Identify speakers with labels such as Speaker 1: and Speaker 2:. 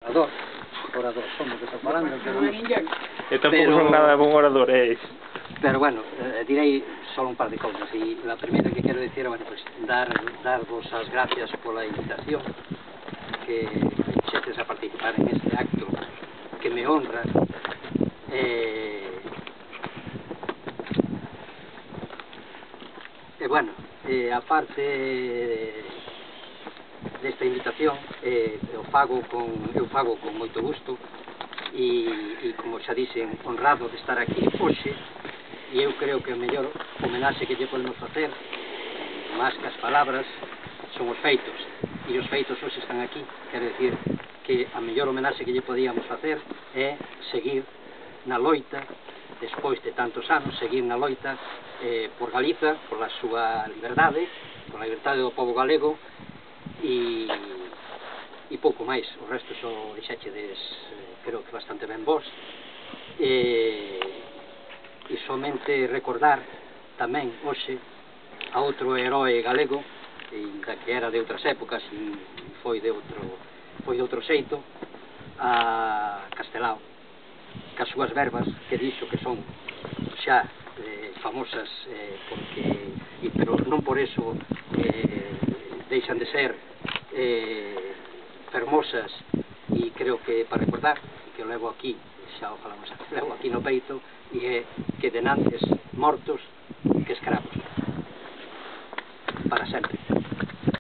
Speaker 1: Orador, somos que está falando, pero non...
Speaker 2: Eu tampouco son nada bon orador,
Speaker 1: Pero bueno, direi só un par de cousas, e a primeira que quero dicir, bueno, pues, darvos as gracias pola invitación que xetes a participar en este acto que me honra. Bueno, a parte desta invitación, eu fago con moito gusto e como xa dixen, honrado de estar aquí hoxe, e eu creo que o mellor homenaxe que lle podemos facer, máis que as palabras, son os feitos, e os feitos hoxe están aquí. Quero dicir que a mellor homenaxe que lle podíamos facer é seguir na loita, despois de tantos anos, seguir na loita por Galiza, por a súa liberdade, por a liberdade do povo galego, e pouco máis. O resto só dixéchedes, creo que bastante ben vos, e somente recordar tamén hoxe a outro heroe galego, que era de outras épocas e foi de outro xeito, a Castelao, que as súas verbas que dixo que son xa famosas, pero non por eso deixan de ser fermosas, e creo que para recordar, que o levo aquí, xa o falamos aquí, levo aquí no peito, e é que denantes mortos que escravos para sempre.